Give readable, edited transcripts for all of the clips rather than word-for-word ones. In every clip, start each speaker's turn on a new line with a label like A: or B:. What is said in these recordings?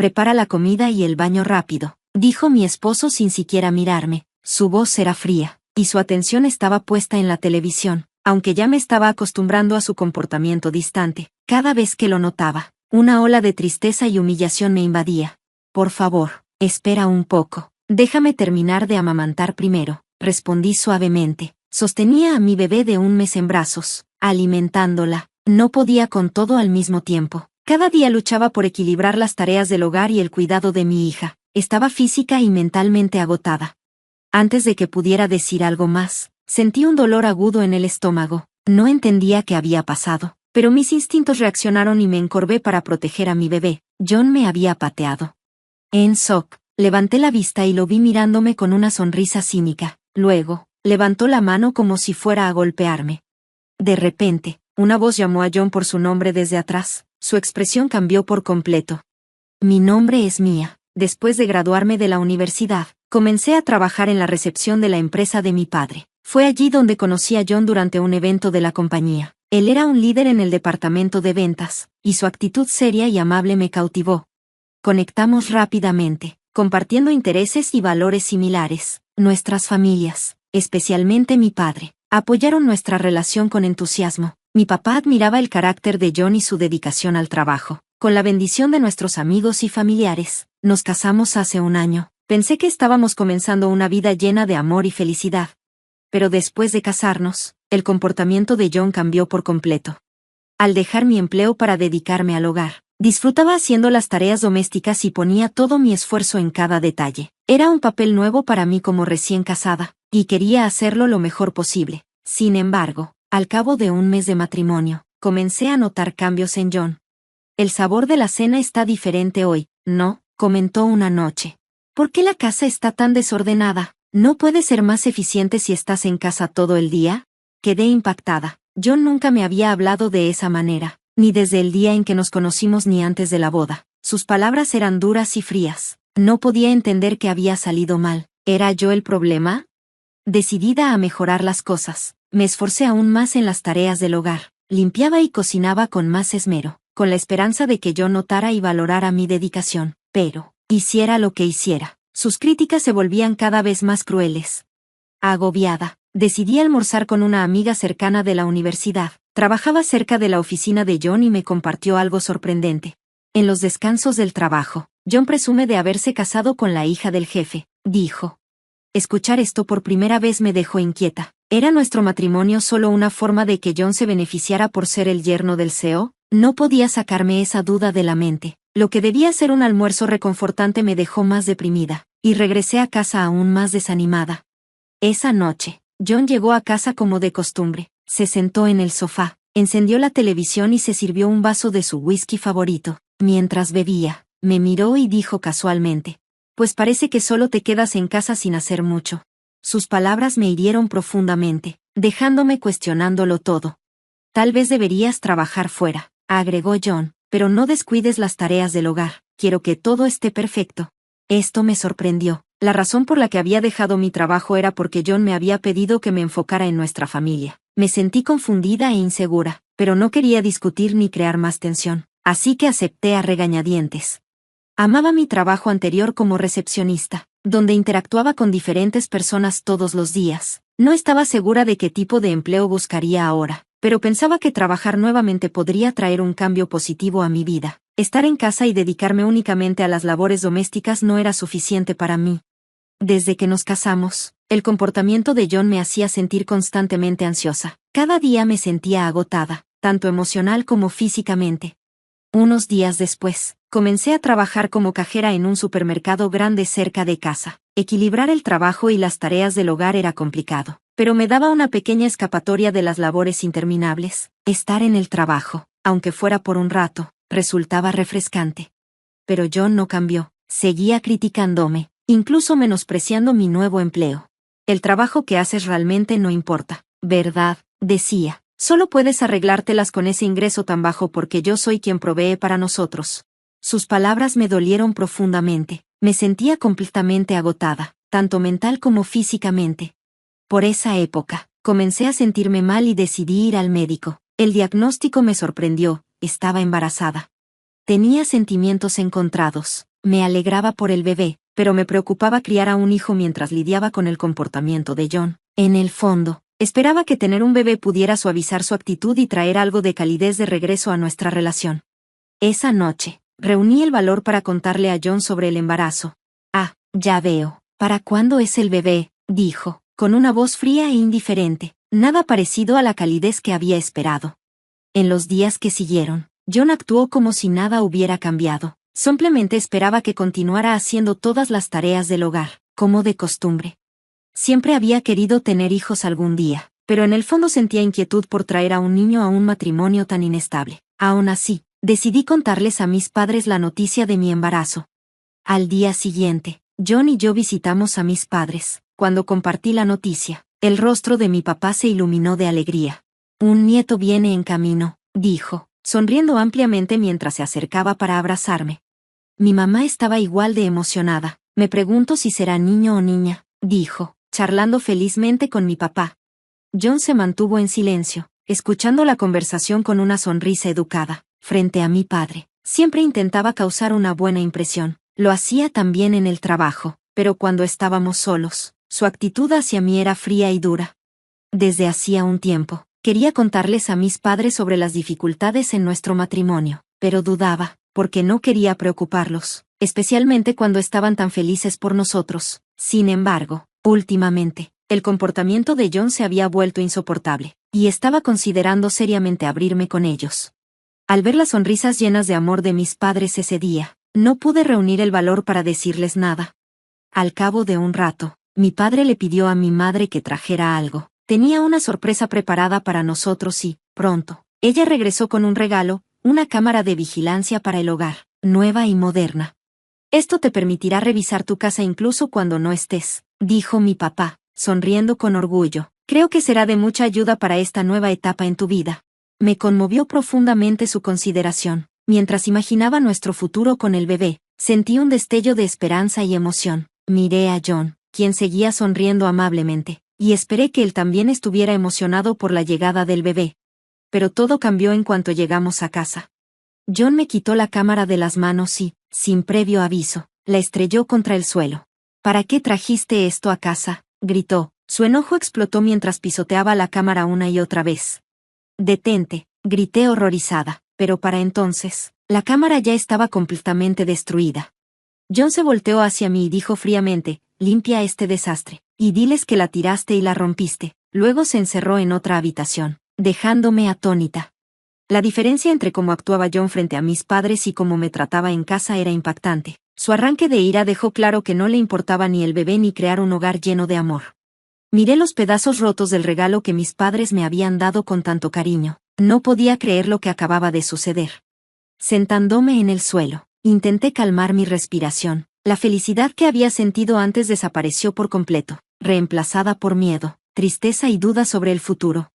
A: prepara la comida y el baño rápido, dijo mi esposo sin siquiera mirarme. Su voz era fría, y su atención estaba puesta en la televisión, aunque ya me estaba acostumbrando a su comportamiento distante. Cada vez que lo notaba, una ola de tristeza y humillación me invadía. Por favor, espera un poco. Déjame terminar de amamantar primero, respondí suavemente. Sostenía a mi bebé de 1 mes en brazos, alimentándola. No podía con todo al mismo tiempo. Cada día luchaba por equilibrar las tareas del hogar y el cuidado de mi hija. Estaba física y mentalmente agotada. Antes de que pudiera decir algo más, sentí un dolor agudo en el estómago. No entendía qué había pasado, pero mis instintos reaccionaron y me encorvé para proteger a mi bebé. John me había pateado. En shock, levanté la vista y lo vi mirándome con una sonrisa cínica. Luego, levantó la mano como si fuera a golpearme. De repente, una voz llamó a John por su nombre desde atrás. Su expresión cambió por completo. Mi nombre es Mia. Después de graduarme de la universidad, comencé a trabajar en la recepción de la empresa de mi padre. Fue allí donde conocí a John durante un evento de la compañía. Él era un líder en el departamento de ventas, y su actitud seria y amable me cautivó. Conectamos rápidamente, compartiendo intereses y valores similares. Nuestras familias, especialmente mi padre, apoyaron nuestra relación con entusiasmo. Mi papá admiraba el carácter de John y su dedicación al trabajo. Con la bendición de nuestros amigos y familiares, nos casamos hace 1 año. Pensé que estábamos comenzando una vida llena de amor y felicidad. Pero después de casarnos, el comportamiento de John cambió por completo. Al dejar mi empleo para dedicarme al hogar, disfrutaba haciendo las tareas domésticas y ponía todo mi esfuerzo en cada detalle. Era un papel nuevo para mí como recién casada, y quería hacerlo lo mejor posible. Sin embargo, al cabo de 1 mes de matrimonio, comencé a notar cambios en John. El sabor de la cena está diferente hoy, ¿no?, comentó una noche. ¿Por qué la casa está tan desordenada? ¿No puede ser más eficiente si estás en casa todo el día? Quedé impactada. John nunca me había hablado de esa manera, ni desde el día en que nos conocimos ni antes de la boda. Sus palabras eran duras y frías. No podía entender que había salido mal. ¿Era yo el problema? Decidida a mejorar las cosas, me esforcé aún más en las tareas del hogar. Limpiaba y cocinaba con más esmero, con la esperanza de que John notara y valorara mi dedicación. Pero, hiciera lo que hiciera, sus críticas se volvían cada vez más crueles. Agobiada, decidí almorzar con una amiga cercana de la universidad. Trabajaba cerca de la oficina de John y me compartió algo sorprendente. En los descansos del trabajo, John presume de haberse casado con la hija del jefe, dijo. Escuchar esto por primera vez me dejó inquieta. ¿Era nuestro matrimonio solo una forma de que John se beneficiara por ser el yerno del CEO? No podía sacarme esa duda de la mente. Lo que debía ser un almuerzo reconfortante me dejó más deprimida, y regresé a casa aún más desanimada. Esa noche, John llegó a casa como de costumbre, se sentó en el sofá, encendió la televisión y se sirvió un vaso de su whisky favorito. Mientras bebía, me miró y dijo casualmente, «Pues parece que solo te quedas en casa sin hacer mucho». Sus palabras me hirieron profundamente, dejándome cuestionándolo todo. «Tal vez deberías trabajar fuera», agregó John, «pero no descuides las tareas del hogar, quiero que todo esté perfecto». Esto me sorprendió. La razón por la que había dejado mi trabajo era porque John me había pedido que me enfocara en nuestra familia. Me sentí confundida e insegura, pero no quería discutir ni crear más tensión, así que acepté a regañadientes. Amaba mi trabajo anterior como recepcionista, donde interactuaba con diferentes personas todos los días. No estaba segura de qué tipo de empleo buscaría ahora, pero pensaba que trabajar nuevamente podría traer un cambio positivo a mi vida. Estar en casa y dedicarme únicamente a las labores domésticas no era suficiente para mí. Desde que nos casamos, el comportamiento de John me hacía sentir constantemente ansiosa. Cada día me sentía agotada, tanto emocional como físicamente. Unos días después, comencé a trabajar como cajera en un supermercado grande cerca de casa. Equilibrar el trabajo y las tareas del hogar era complicado, pero me daba una pequeña escapatoria de las labores interminables. Estar en el trabajo, aunque fuera por un rato, resultaba refrescante. Pero John no cambió, seguía criticándome, incluso menospreciando mi nuevo empleo. El trabajo que haces realmente no importa, ¿verdad?, decía. Solo puedes arreglártelas con ese ingreso tan bajo porque yo soy quien provee para nosotros. Sus palabras me dolieron profundamente. Me sentía completamente agotada, tanto mental como físicamente. Por esa época, comencé a sentirme mal y decidí ir al médico. El diagnóstico me sorprendió, estaba embarazada. Tenía sentimientos encontrados. Me alegraba por el bebé, pero me preocupaba criar a un hijo mientras lidiaba con el comportamiento de John. En el fondo, esperaba que tener un bebé pudiera suavizar su actitud y traer algo de calidez de regreso a nuestra relación. Esa noche, reuní el valor para contarle a John sobre el embarazo. Ah, ya veo. ¿Para cuándo es el bebé?, dijo, con una voz fría e indiferente, nada parecido a la calidez que había esperado. En los días que siguieron, John actuó como si nada hubiera cambiado. Simplemente esperaba que continuara haciendo todas las tareas del hogar, como de costumbre. Siempre había querido tener hijos algún día, pero en el fondo sentía inquietud por traer a un niño a un matrimonio tan inestable. Aún así, decidí contarles a mis padres la noticia de mi embarazo. Al día siguiente, John y yo visitamos a mis padres. Cuando compartí la noticia, el rostro de mi papá se iluminó de alegría. Un nieto viene en camino, dijo, sonriendo ampliamente mientras se acercaba para abrazarme. Mi mamá estaba igual de emocionada. Me pregunto si será niño o niña, dijo, charlando felizmente con mi papá. John se mantuvo en silencio, escuchando la conversación con una sonrisa educada. Frente a mi padre, siempre intentaba causar una buena impresión. Lo hacía también en el trabajo, pero cuando estábamos solos, su actitud hacia mí era fría y dura. Desde hacía un tiempo, quería contarles a mis padres sobre las dificultades en nuestro matrimonio, pero dudaba, porque no quería preocuparlos, especialmente cuando estaban tan felices por nosotros. Sin embargo, últimamente, el comportamiento de John se había vuelto insoportable, y estaba considerando seriamente abrirme con ellos. Al ver las sonrisas llenas de amor de mis padres ese día, no pude reunir el valor para decirles nada. Al cabo de un rato, mi padre le pidió a mi madre que trajera algo. Tenía una sorpresa preparada para nosotros y, pronto, ella regresó con un regalo, una cámara de vigilancia para el hogar, nueva y moderna. Esto te permitirá revisar tu casa incluso cuando no estés, dijo mi papá, sonriendo con orgullo. Creo que será de mucha ayuda para esta nueva etapa en tu vida. Me conmovió profundamente su consideración. Mientras imaginaba nuestro futuro con el bebé, sentí un destello de esperanza y emoción. Miré a John, quien seguía sonriendo amablemente, y esperé que él también estuviera emocionado por la llegada del bebé. Pero todo cambió en cuanto llegamos a casa. John me quitó la cámara de las manos y, sin previo aviso, la estrelló contra el suelo. ¿Para qué trajiste esto a casa?, gritó. Su enojo explotó mientras pisoteaba la cámara una y otra vez. «Detente», grité horrorizada, pero para entonces, la cámara ya estaba completamente destruida. John se volteó hacia mí y dijo fríamente, «Limpia este desastre, y diles que la tiraste y la rompiste». Luego se encerró en otra habitación, dejándome atónita. La diferencia entre cómo actuaba John frente a mis padres y cómo me trataba en casa era impactante. Su arranque de ira dejó claro que no le importaba ni el bebé ni crear un hogar lleno de amor. Miré los pedazos rotos del regalo que mis padres me habían dado con tanto cariño. No podía creer lo que acababa de suceder. Sentándome en el suelo, intenté calmar mi respiración. La felicidad que había sentido antes desapareció por completo, reemplazada por miedo, tristeza y duda sobre el futuro.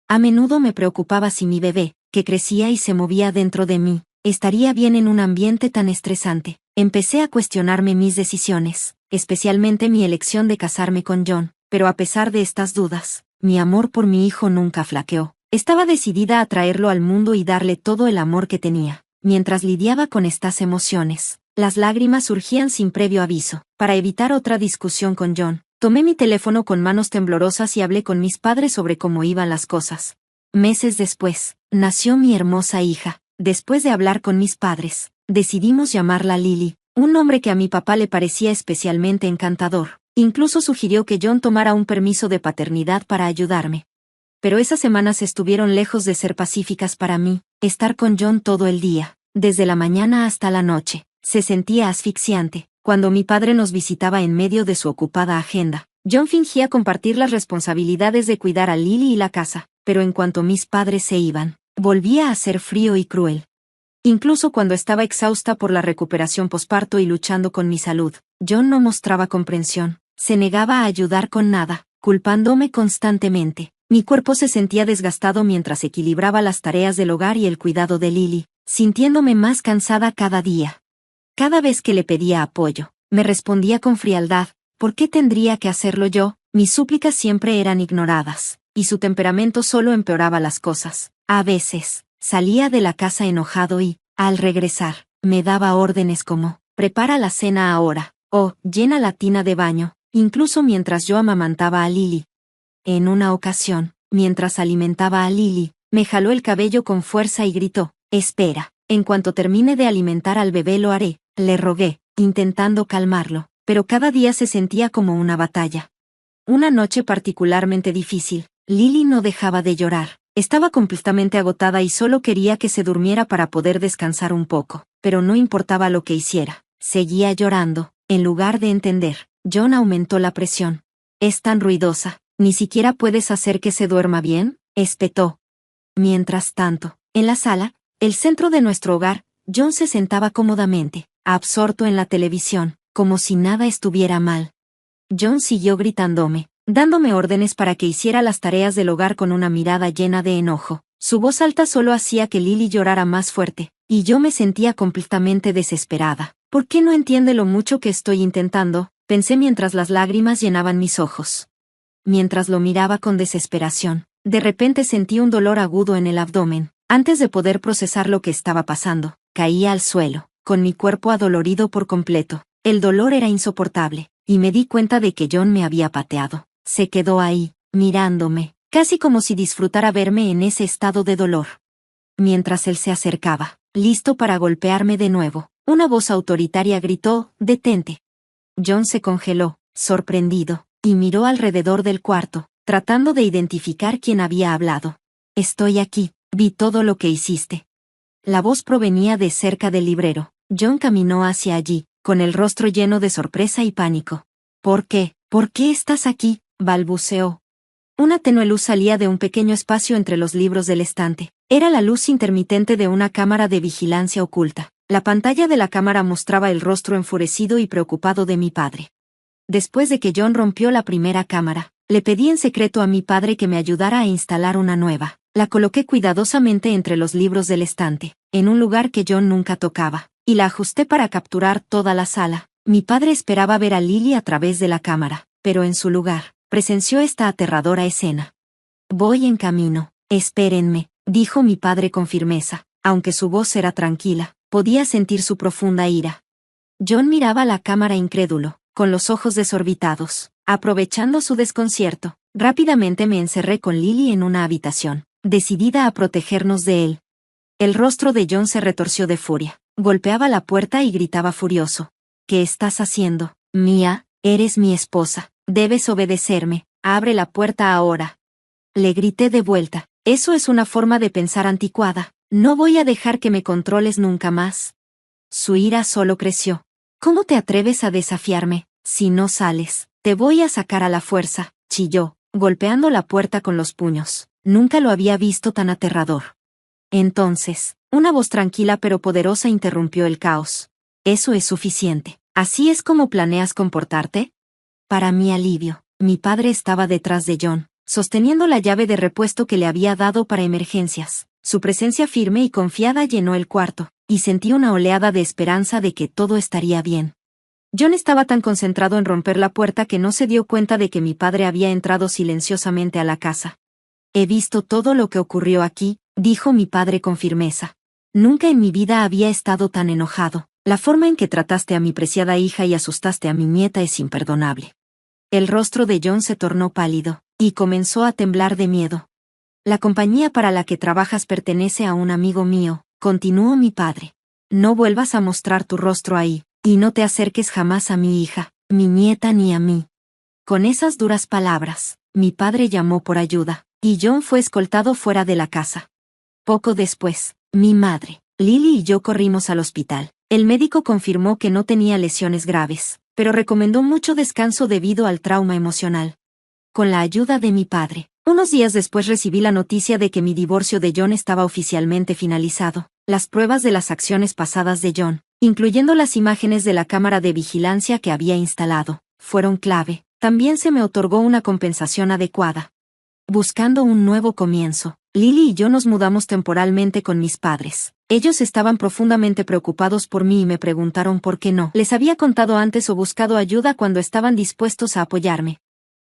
A: A menudo me preocupaba si mi bebé, que crecía y se movía dentro de mí, estaría bien en un ambiente tan estresante. Empecé a cuestionarme mis decisiones, especialmente mi elección de casarme con John, pero a pesar de estas dudas, mi amor por mi hijo nunca flaqueó. Estaba decidida a traerlo al mundo y darle todo el amor que tenía. Mientras lidiaba con estas emociones, las lágrimas surgían sin previo aviso. Para evitar otra discusión con John, tomé mi teléfono con manos temblorosas y hablé con mis padres sobre cómo iban las cosas. Meses después, nació mi hermosa hija. Después de hablar con mis padres, decidimos llamarla Lily, un nombre que a mi papá le parecía especialmente encantador. Incluso sugirió que John tomara un permiso de paternidad para ayudarme. Pero esas semanas estuvieron lejos de ser pacíficas para mí. Estar con John todo el día, desde la mañana hasta la noche, se sentía asfixiante. Cuando mi padre nos visitaba en medio de su ocupada agenda, John fingía compartir las responsabilidades de cuidar a Lily y la casa, pero en cuanto mis padres se iban, volvía a ser frío y cruel. Incluso cuando estaba exhausta por la recuperación posparto y luchando con mi salud, John no mostraba comprensión, se negaba a ayudar con nada, culpándome constantemente. Mi cuerpo se sentía desgastado mientras equilibraba las tareas del hogar y el cuidado de Lily, sintiéndome más cansada cada día. Cada vez que le pedía apoyo, me respondía con frialdad, ¿por qué tendría que hacerlo yo? Mis súplicas siempre eran ignoradas, y su temperamento solo empeoraba las cosas. A veces, salía de la casa enojado y, al regresar, me daba órdenes como, Prepara la cena ahora. Oh, llena la tina de baño, incluso mientras yo amamantaba a Lily. En una ocasión, mientras alimentaba a Lily, me jaló el cabello con fuerza y gritó, «Espera, en cuanto termine de alimentar al bebé lo haré», le rogué, intentando calmarlo, pero cada día se sentía como una batalla. Una noche particularmente difícil, Lily no dejaba de llorar. Estaba completamente agotada y solo quería que se durmiera para poder descansar un poco, pero no importaba lo que hiciera, seguía llorando. En lugar de entender, John aumentó la presión. «Es tan ruidosa, ¿ni siquiera puedes hacer que se duerma bien?», espetó. Mientras tanto, en la sala, el centro de nuestro hogar, John se sentaba cómodamente, absorto en la televisión, como si nada estuviera mal. John siguió gritándome, dándome órdenes para que hiciera las tareas del hogar con una mirada llena de enojo. Su voz alta solo hacía que Lily llorara más fuerte, y yo me sentía completamente desesperada. «¿Por qué no entiende lo mucho que estoy intentando?», pensé mientras las lágrimas llenaban mis ojos. Mientras lo miraba con desesperación, de repente sentí un dolor agudo en el abdomen. Antes de poder procesar lo que estaba pasando, caí al suelo, con mi cuerpo adolorido por completo. El dolor era insoportable, y me di cuenta de que John me había pateado. Se quedó ahí, mirándome, casi como si disfrutara verme en ese estado de dolor. Mientras él se acercaba, listo para golpearme de nuevo, una voz autoritaria gritó, «Detente». John se congeló, sorprendido, y miró alrededor del cuarto, tratando de identificar quién había hablado. «Estoy aquí, vi todo lo que hiciste». La voz provenía de cerca del librero. John caminó hacia allí, con el rostro lleno de sorpresa y pánico. «¿Por qué? ¿Por qué estás aquí?», balbuceó. Una tenue luz salía de un pequeño espacio entre los libros del estante. Era la luz intermitente de una cámara de vigilancia oculta. La pantalla de la cámara mostraba el rostro enfurecido y preocupado de mi padre. Después de que John rompió la primera cámara, le pedí en secreto a mi padre que me ayudara a instalar una nueva. La coloqué cuidadosamente entre los libros del estante, en un lugar que John nunca tocaba, y la ajusté para capturar toda la sala. Mi padre esperaba ver a Lily a través de la cámara, pero en su lugar, presenció esta aterradora escena. «Voy en camino, espérenme», dijo mi padre con firmeza. Aunque su voz era tranquila, podía sentir su profunda ira. John miraba la cámara incrédulo, con los ojos desorbitados. Aprovechando su desconcierto, rápidamente me encerré con Lily en una habitación, decidida a protegernos de él. El rostro de John se retorció de furia. Golpeaba la puerta y gritaba furioso. «¿Qué estás haciendo? Mía, eres mi esposa. Debes obedecerme. Abre la puerta ahora». Le grité de vuelta. «Eso es una forma de pensar anticuada. No voy a dejar que me controles nunca más». Su ira solo creció. «¿Cómo te atreves a desafiarme? Si no sales, te voy a sacar a la fuerza», chilló, golpeando la puerta con los puños. Nunca lo había visto tan aterrador. Entonces, una voz tranquila pero poderosa interrumpió el caos. «Eso es suficiente. ¿Así es como planeas comportarte?». Para mi alivio, mi padre estaba detrás de John, sosteniendo la llave de repuesto que le había dado para emergencias. Su presencia firme y confiada llenó el cuarto, y sentí una oleada de esperanza de que todo estaría bien. John estaba tan concentrado en romper la puerta que no se dio cuenta de que mi padre había entrado silenciosamente a la casa. «He visto todo lo que ocurrió aquí», dijo mi padre con firmeza. «Nunca en mi vida había estado tan enojado. La forma en que trataste a mi preciada hija y asustaste a mi nieta es imperdonable». El rostro de John se tornó pálido, y comenzó a temblar de miedo. «La compañía para la que trabajas pertenece a un amigo mío», continuó mi padre. «No vuelvas a mostrar tu rostro ahí, y no te acerques jamás a mi hija, mi nieta ni a mí». Con esas duras palabras, mi padre llamó por ayuda, y John fue escoltado fuera de la casa. Poco después, mi madre, Lily y yo corrimos al hospital. El médico confirmó que no tenía lesiones graves, pero recomendó mucho descanso debido al trauma emocional. Con la ayuda de mi padre, unos días después recibí la noticia de que mi divorcio de John estaba oficialmente finalizado. Las pruebas de las acciones pasadas de John, incluyendo las imágenes de la cámara de vigilancia que había instalado, fueron clave. También se me otorgó una compensación adecuada. Buscando un nuevo comienzo, Lily y yo nos mudamos temporalmente con mis padres. Ellos estaban profundamente preocupados por mí y me preguntaron por qué no les había contado antes o buscado ayuda cuando estaban dispuestos a apoyarme.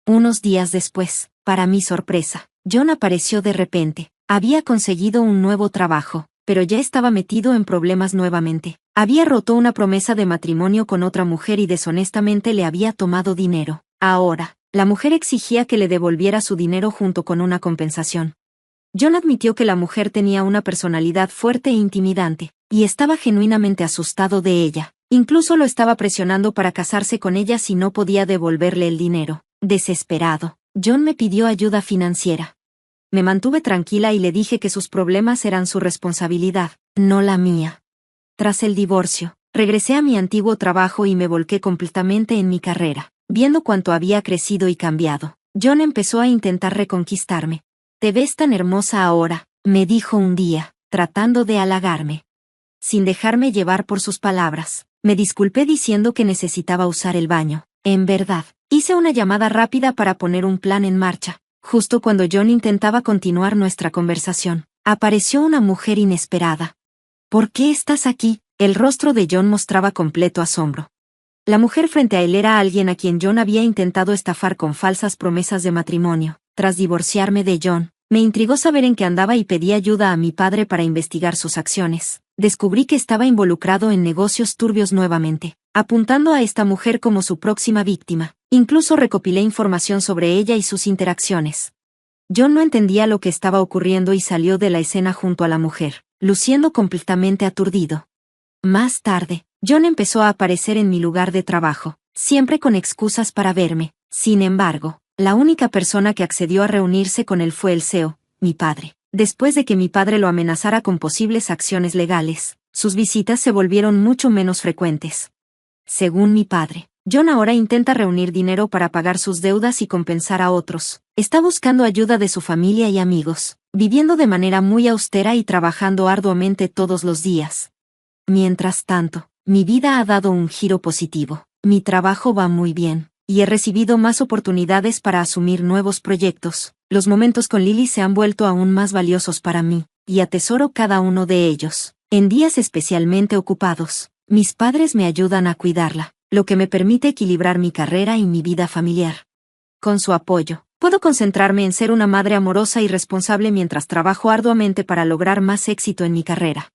A: Unos días después, para mi sorpresa, John apareció de repente. Había conseguido un nuevo trabajo, pero ya estaba metido en problemas nuevamente. Había roto una promesa de matrimonio con otra mujer y deshonestamente le había tomado dinero. Ahora, la mujer exigía que le devolviera su dinero junto con una compensación. John admitió que la mujer tenía una personalidad fuerte e intimidante, y estaba genuinamente asustado de ella. Incluso lo estaba presionando para casarse con ella si no podía devolverle el dinero. Desesperado, John me pidió ayuda financiera. Me mantuve tranquila y le dije que sus problemas eran su responsabilidad, no la mía. Tras el divorcio, regresé a mi antiguo trabajo y me volqué completamente en mi carrera, viendo cuánto había crecido y cambiado. John empezó a intentar reconquistarme. «Te ves tan hermosa ahora», me dijo un día, tratando de halagarme. Sin dejarme llevar por sus palabras, me disculpé diciendo que necesitaba usar el baño. En verdad, hice una llamada rápida para poner un plan en marcha. Justo cuando John intentaba continuar nuestra conversación, apareció una mujer inesperada. «¿Por qué estás aquí?». El rostro de John mostraba completo asombro. La mujer frente a él era alguien a quien John había intentado estafar con falsas promesas de matrimonio. Tras divorciarme de John, me intrigó saber en qué andaba y pedí ayuda a mi padre para investigar sus acciones. Descubrí que estaba involucrado en negocios turbios nuevamente, apuntando a esta mujer como su próxima víctima. Incluso recopilé información sobre ella y sus interacciones. John no entendía lo que estaba ocurriendo y salió de la escena junto a la mujer, luciendo completamente aturdido. Más tarde, John empezó a aparecer en mi lugar de trabajo, siempre con excusas para verme. Sin embargo, la única persona que accedió a reunirse con él fue el CEO, mi padre. Después de que mi padre lo amenazara con posibles acciones legales, sus visitas se volvieron mucho menos frecuentes. Según mi padre, John ahora intenta reunir dinero para pagar sus deudas y compensar a otros. Está buscando ayuda de su familia y amigos, viviendo de manera muy austera y trabajando arduamente todos los días. Mientras tanto, mi vida ha dado un giro positivo. Mi trabajo va muy bien, y he recibido más oportunidades para asumir nuevos proyectos. Los momentos con Lily se han vuelto aún más valiosos para mí, y atesoro cada uno de ellos. En días especialmente ocupados, mis padres me ayudan a cuidarla, lo que me permite equilibrar mi carrera y mi vida familiar. Con su apoyo, puedo concentrarme en ser una madre amorosa y responsable mientras trabajo arduamente para lograr más éxito en mi carrera.